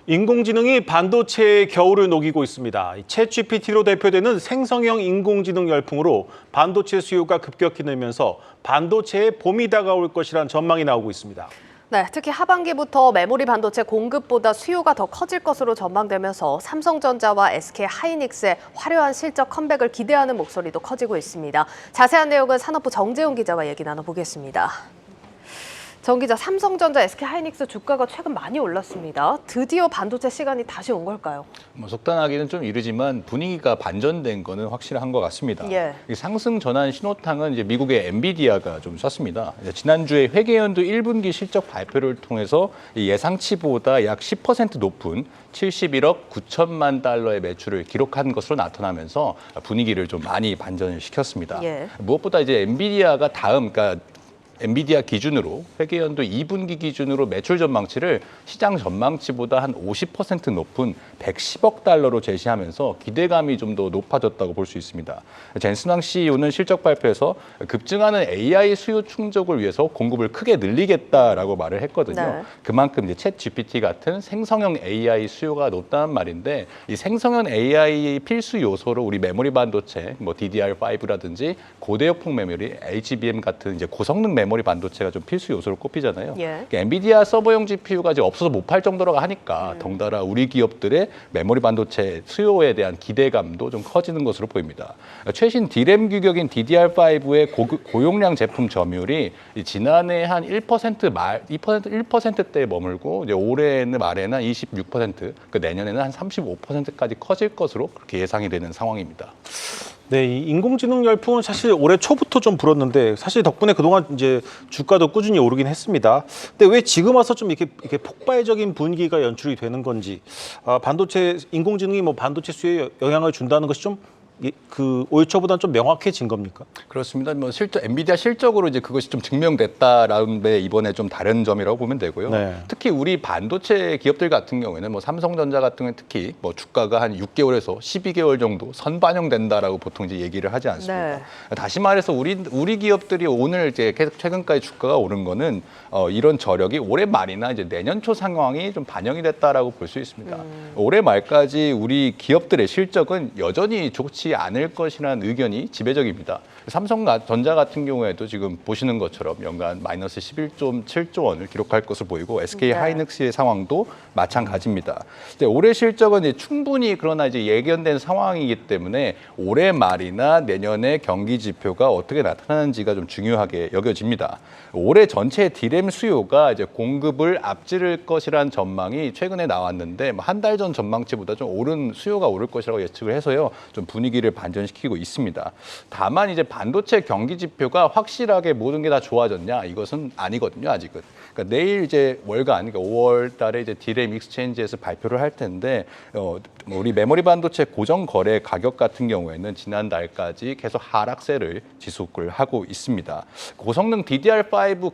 인공지능이 반도체의 겨울을 녹이고 있습니다. 챗GPT로 대표되는 생성형 인공지능 열풍으로 반도체 수요가 급격히 늘면서 반도체의 봄이 다가올 것이란 전망이 나오고 있습니다. 네, 특히 하반기부터 메모리 반도체 공급보다 수요가 더 커질 것으로 전망되면서 삼성전자와 SK하이닉스의 화려한 실적 컴백을 기대하는 목소리도 커지고 있습니다. 자세한 내용은 산업부 정재훈 기자와 얘기 나눠보겠습니다. 정 기자, 삼성전자, SK하이닉스 주가가 최근 많이 올랐습니다. 드디어 반도체 시간이 다시 온 걸까요? 속단하기는 좀 이르지만 분위기가 반전된 거는 확실한 것 같습니다. 예. 이 상승 전환 신호탄은 이제 미국의 엔비디아가 좀 쐈습니다. 지난주에 회계연도 1분기 실적 발표를 통해서 예상치보다 약 10% 높은 71억 9천만 달러의 매출을 기록한 것으로 나타나면서 분위기를 좀 많이 반전을 시켰습니다. 예. 무엇보다 이제 엔비디아가 그러니까 엔비디아 기준으로 회계연도 2분기 기준으로 매출 전망치를 시장 전망치보다 한 50% 높은 110억 달러로 제시하면서 기대감이 좀 더 높아졌다고 볼 수 있습니다. 젠슨 황 CEO는 실적 발표에서 급증하는 AI 수요 충족을 위해서 공급을 크게 늘리겠다라고 말을 했거든요. 네. 그만큼 이제 챗 GPT 같은 생성형 AI 수요가 높다는 말인데 이 생성형 AI 필수 요소로 우리 메모리 반도체, 뭐 DDR5라든지 고대역폭 메모리, HBM 같은 이제 고성능 메모리 반도체가 좀 필수 요소로 꼽히잖아요. 예. 그러니까 엔비디아 서버용 GPU가 이제 없어서 못 팔 정도라고 하니까 덩달아 우리 기업들의 메모리 반도체 수요에 대한 기대감도 좀 커지는 것으로 보입니다. 최신 D램 규격인 DDR5의 고용량 제품 점유율이 지난해 한 1%대에 머물고 이제 올해는 말에는 26%, 그 내년에는 한 35%까지 커질 것으로 그렇게 예상이 되는 상황입니다. 네, 이 인공지능 열풍은 사실 올해 초부터 좀 불었는데 사실 덕분에 그동안 이제 주가도 꾸준히 오르긴 했습니다. 근데 왜 지금 와서 좀 이렇게 폭발적인 분위기가 연출이 되는 건지, 반도체 인공지능이 뭐 반도체 수요에 영향을 준다는 것이 좀 올 초보다는 좀 명확해진 겁니까? 그렇습니다. 뭐 엔비디아 실적으로 이제 그것이 좀 증명됐다라는 데 이번에 좀 다른 점이라고 보면 되고요. 네. 특히 우리 반도체 기업들 같은 경우에는 뭐 삼성전자 같은 경우는 특히 뭐 주가가 한 6개월에서 12개월 정도 선반영된다라고 보통 이제 얘기를 하지 않습니까? 네. 다시 말해서 우리 기업들이 오늘 이제 계속 최근까지 주가가 오른 거는 이런 저력이 올해 말이나 이제 내년 초 상황이 좀 반영이 됐다라고 볼 수 있습니다. 올해 말까지 우리 기업들의 실적은 여전히 좋지 않을 것이라는 의견이 지배적입니다. 삼성전자 같은 경우에도 지금 보시는 것처럼 연간 마이너스 11.7조 원을 기록할 것으로 보이고 SK하이닉스의 상황도 마찬가지입니다. 올해 실적은 이제 충분히 그러나 이제 예견된 상황이기 때문에 올해 말이나 내년에 경기 지표가 어떻게 나타나는지가 좀 중요하게 여겨집니다. 올해 전체 D램 수요가 이제 공급을 앞지를 것이란 전망이 최근에 나왔는데 한 달 전 전망치보다 좀 수요가 오를 것이라고 예측을 해서요. 좀 분위기를 반전시키고 있습니다. 다만 이제 반도체 경기 지표가 확실하게 모든 게 다 좋아졌냐? 이것은 아니거든요, 아직은. 그러니까 내일 이제 월간, 그러니까 5월 달에 이제 D램 익스체인지에서 발표를 할 텐데, 우리 메모리 반도체 고정 거래 가격 같은 경우에는 지난달까지 계속 하락세를 지속을 하고 있습니다. 고성능 DDR5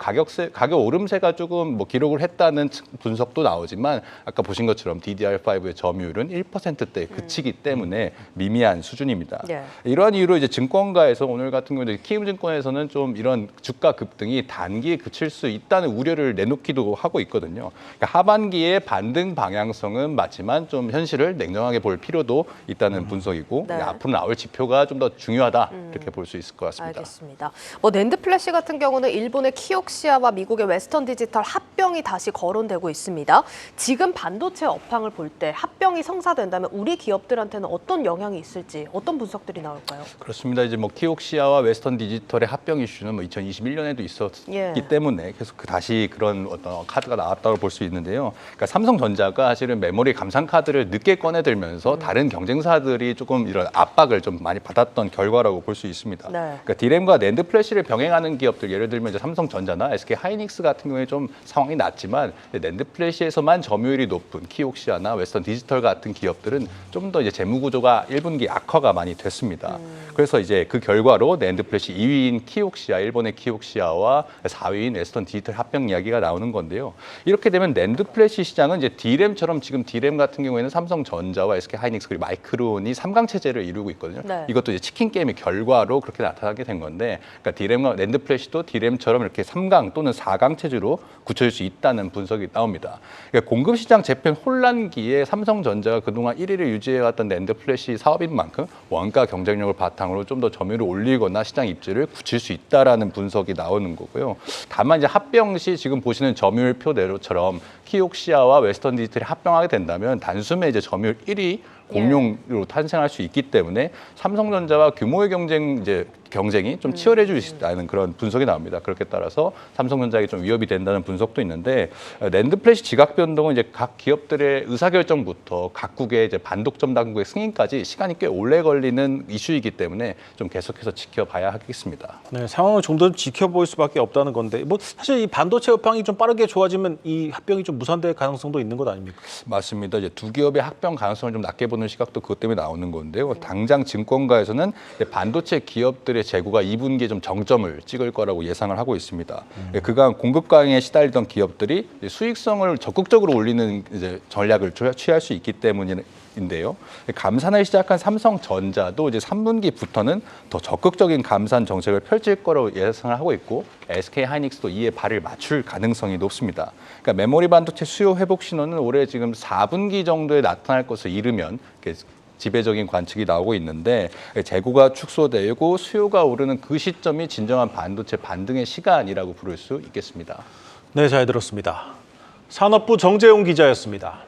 가격 오름세가 조금 뭐 기록을 했다는 분석도 나오지만 아까 보신 것처럼 DDR5의 점유율은 1%대에 그치기 때문에 미미한 수준입니다. 네. 이러한 이유로 이제 증권가에서 오늘 같은 경우는 키움증권에서는 좀 이런 주가 급등이 단기에 그칠 수 있다는 우려를 내놓기도 하고 있거든요. 그러니까 하반기에 반등 방향성은 맞지만 좀 현실을 냉정하게 볼 필요도 있다는 분석이고 네. 앞으로 나올 지표가 좀 더 중요하다 이렇게 볼 수 있을 것 같습니다. 알겠습니다. 뭐 낸드 플래시 같은 경우는 일본의 키옥시아와 미국의 웨스턴 디지털 합병이 다시 거론되고 있습니다. 지금 반도체 업황을 볼 때 합병이 성사된다면 우리 기업들한테는 어떤 영향이 있을지 어떤 분석들이 나올까요? 그렇습니다. 이제 뭐 키옥시아와 웨스턴 디지털의 합병 이슈는 뭐 2021년에도 있었기 때문에 계속 다시 그런 어떤 카드가 나왔다고 볼 수 있는데요. 그러니까 삼성전자가 사실은 메모리 감산 카드를 늦게 꺼내들면서 다른 경쟁사들이 조금 이런 압박을 좀 많이 받았던 결과라고 볼 수 있습니다. 네. 그러니까 D램과 낸드 플래시를 병행하는 기업들, 예를 들면 이제 삼성전자나 SK하이닉스 같은 경우에 좀 상황이 낮지만 낸드 플래시에서만 점유율이 높은 키옥시아나 웨스턴 디지털 같은 기업들은 좀 더 이제 재무 구조가 1분기 악화가 보도가 많이 됐습니다. 그래서 이제 그 결과로 낸드 플래시 2위인 키옥시아, 일본의 키옥시아와 4위인 웨스턴 디지털 합병 이야기가 나오는 건데요. 이렇게 되면 낸드 플래시 시장은 이제 D램처럼 지금 D램 같은 경우에는 삼성전자와 SK 하이닉스 그리고 마이크론이 3강 체제를 이루고 있거든요. 네. 이것도 이제 치킨 게임의 결과로 그렇게 나타나게 된 건데, 그러니까 D램과 낸드 플래시도 D램처럼 이렇게 3강 또는 4강 체제로 굳혀질 수 있다는 분석이 나옵니다. 그러니까 공급 시장 재편 혼란기에 삼성전자가 그동안 1위를 유지해왔던 낸드 플래시 사업인 만큼 원가 경쟁력을 바탕으로 좀 더 점유율을 올리거나 시장 입지를 굳힐 수 있다라는 분석이 나오는 거고요. 다만 이제 합병 시 지금 보시는 점유율표대로처럼 키옥시아와 웨스턴 디지털이 합병하게 된다면 단숨에 이제 점유율 1위 공룡으로 탄생할 수 있기 때문에 삼성전자와 규모의 경쟁이 좀 치열해질 수 있다는 그런 분석이 나옵니다. 그렇게 따라서 삼성전자에게 좀 위협이 된다는 분석도 있는데, 낸드 플래시 지각 변동은 이제 각 기업들의 의사결정부터 각국의 이제 반독점 당국의 승인까지 시간이 꽤 오래 걸리는 이슈이기 때문에 좀 계속해서 지켜봐야 하겠습니다. 네, 상황을 좀 더 지켜볼 수밖에 없다는 건데, 뭐 사실 이 반도체 업황이 좀 빠르게 좋아지면 이 합병이 좀 무산될 가능성도 있는 것 아닙니까? 맞습니다. 이제 두 기업의 합병 가능성을 좀 낮게 보는 시각도 그것 때문에 나오는 건데요. 당장 증권가에서는 이제 반도체 기업들의 재고가 2분기에 좀 정점을 찍을 거라고 예상을 하고 있습니다. 그간 공급 강에 시달리던 기업들이 이제 수익성을 적극적으로 올리는 이제 전략을 취할 수 있기 때문인데요. 감산을 시작한 삼성전자도 이제 3분기부터는 더 적극적인 감산 정책을 펼칠 거라고 예상을 하고 있고, SK 하이닉스도 이에 발을 맞출 가능성이 높습니다. 그러니까 메모리 반도체 수요 회복 신호는 올해 지금 4분기 정도에 나타날 것을 이르면 지배적인 관측이 나오고 있는데, 재고가 축소되고 수요가 오르는 그 시점이 진정한 반도체 반등의 시간이라고 부를 수 있겠습니다. 네, 잘 들었습니다. 산업부 정재용 기자였습니다.